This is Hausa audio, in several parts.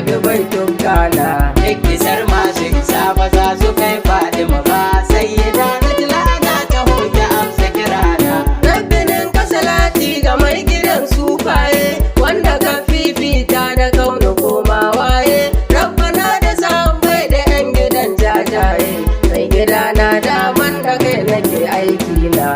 karbi bai tukana. Ikisar masu isa ba za su kai Fadima ba, sai da na tilana ta hoke amsa kirana. Rabbinin kasalati ga mai gidan sufaye, wanda ka fifita da kauna koma waye. Rabbana da zambai da yan gidan jajaye, mai gidana daman da kai nake aiki na.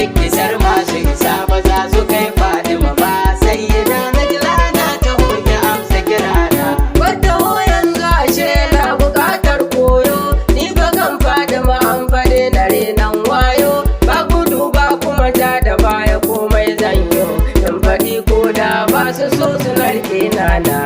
Ikisar masu isa ba za su kai Fadima ba, sai da na tilana ta hoke amsa kirana. Wadda hoyon gashe na bukatar koyo, ni ba kan Fadima an fade na renan wayo. Ba gudu ba kuma ja da baya komai zanyo, in faɗi ko da ba su so su narke nana.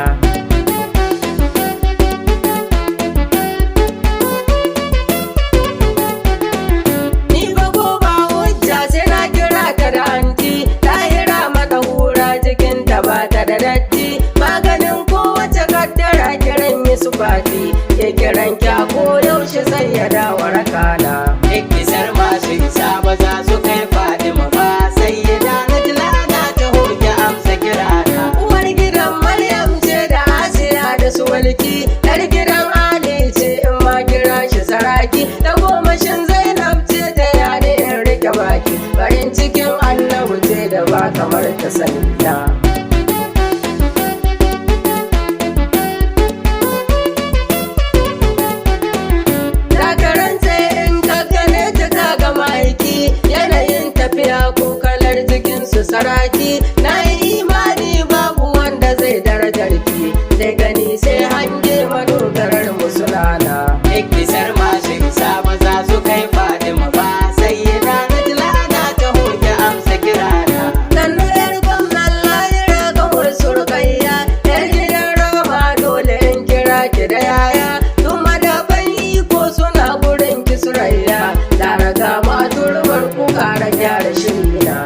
Da datti maganin kowace kaddara kiran yi su fati, ya kiran kya ko yaushe sai ya dawo rakana. Ikisar masu isa ba za su kai Fadima ba, sai da na tilana ta hoke amsa kirana. Uwar gidan Maryam ce da Asiya da su walki, yar gidan Ali ce in ma kira shi saraki, da gomashin Zainab ce ta yare in rike baki, farin cikin Annabi ce da ba kamar ta sanya. Ko kalar jikinsu saraki, na yi imani babu wanda zai darajar ki, sai gani sai hange madogarar musulana. Ikisar masu isa ba za su kai Fadima ba, sai da na tilana ta hoke amsa kirana. Sannu yar gwamnan layira kawar surkayya, yar gidan Rama dole in kira ki da yaya. Tuma da ban iko suna gurin ki surayya, da raga ma turbar ku kara gyara shirina.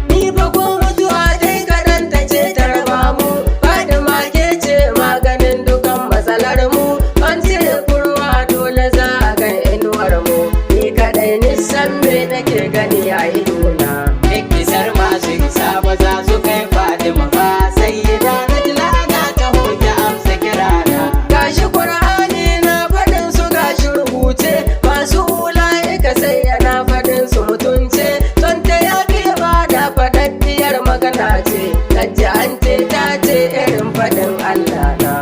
Ni ba ko mutuwa dai kaɗan ta ce ta raba mu, Fadima ke ce maganin dukan matsalar mu. An cire kurwa dole za a ga inuwar mu, ni kaɗai nisan me nake gani a idona. Ikisar masu isa ba za su kai Fadima ba, sai da na tilana ta hoke amsa kirana. Gashi Qur'ani na faɗin su gashi rubuce, masu ula'ika sai yana faɗin su mutunce. Son ta yaƙi ba da faɗaɗɗiyar magana ce, lajja an ce ta ce irin faɗin Allah na.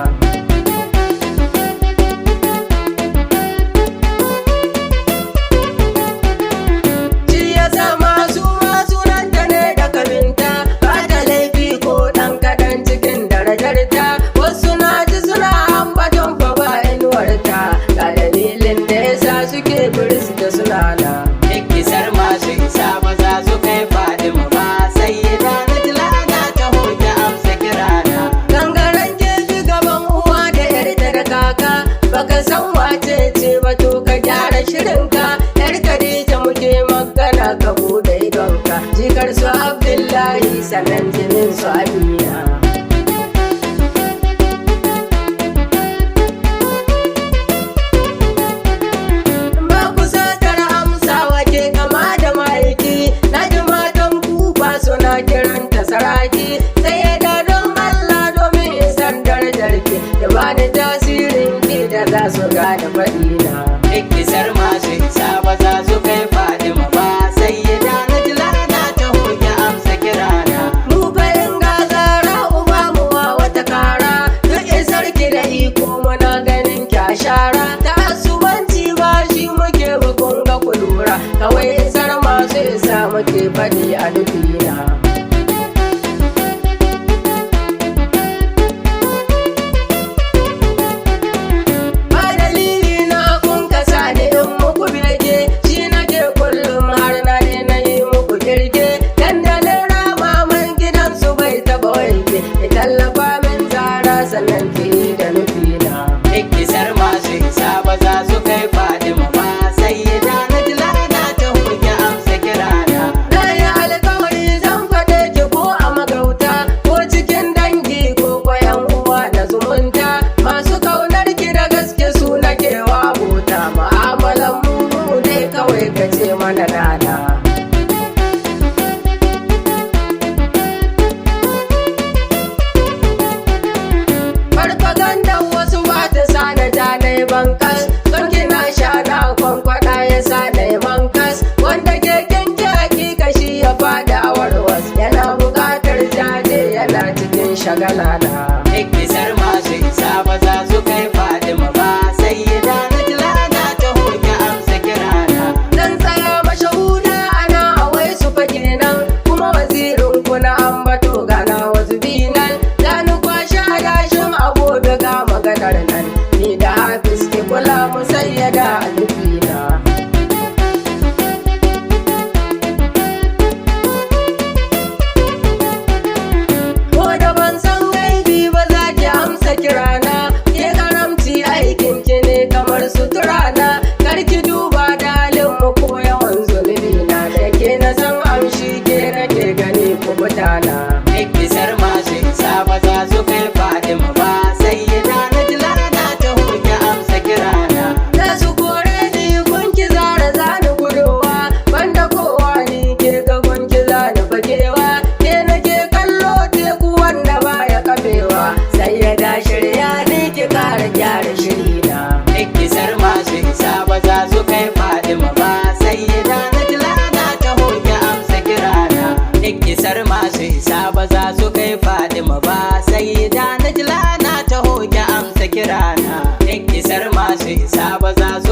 Shi ya sa masu sunanta ne da kabinta, ba da laifi ko ɗan kaɗan cikin darajarta. Wasu na ji suna ambaton fa ba inuwarta, ga dalilin da yasa suke biris da sunana. Ikisar masu isa ba za su kai Fadima ba, sai da na tilana ta hoke amsa kirana. Gangaren gefe gaban uwa da yarta da kaka, baka san wace ce ba to ka gyara shirinka. Yar Khadija muke magana ka bude idonka, jikar su Abdullahi sannan jinin su Amina. Ba ku satar amsa wake kama da ma'aiki, na ji matan kufa suna kiranta saraki. Sai ya da don Allah domin isan darajarki, da bani tasirin ki da za su gane faɗina. Ikisar masu isa ba za su kai Fadima ba, sai da na tilana ta hoke amsa kirana. Mu bayan gazara uba muwa wata kara, duk isar ki da iko muna ganin ki a shara. Ta asubanci ba shi muke bukun ga kulura, kawai isar masu isa muke faɗi a nufina. Ba dalili na kun kasa ni in muku bege, na bankas, son kina sha na kwankwada ya sa na mankas, wanda ke kinki hakika shi ya fada a warwas, yana buƙatar jaje yana cikin shagala na. Ikisar masu isa ba za su kai Fadima ba, sayyida Najla na taho ki amsa kirana. Zan tsaya mashahuda ana awai su fage nan, kuma wazirin ku na ambato gana wasu binan, zani kwashe adashin agobe ga maganar nan, ni da Hafiz ki kula mu sayyada alfina. Ko da ban san gaibi ba za ki amsa kirana, ke karamci aikin ki ne kamar suturana, karki duba dalin mu ko yawan zunubi na, da ke na san amshi ke nake gani kubutana. Ikisar masu isa ba za su kai Fadima ba, sayyida Najla na taho ki amsa kirana. Za su kore ni gunki zara zani gudowa, banda kowa ni ke ga gunki zani fagewa, ke nake kallo teku wanda baya kafewa, sai ya da shirya ni ki kara gyara shirina. Ikisar masu isa ba za su kai Fadima ba, sayyida Najla na taho ki amsa kirana. Ikisar masu isa ba za su kai Fadima ba, sayyida Najla na taho ki amsa kirana. Ikisar masu isa ba za su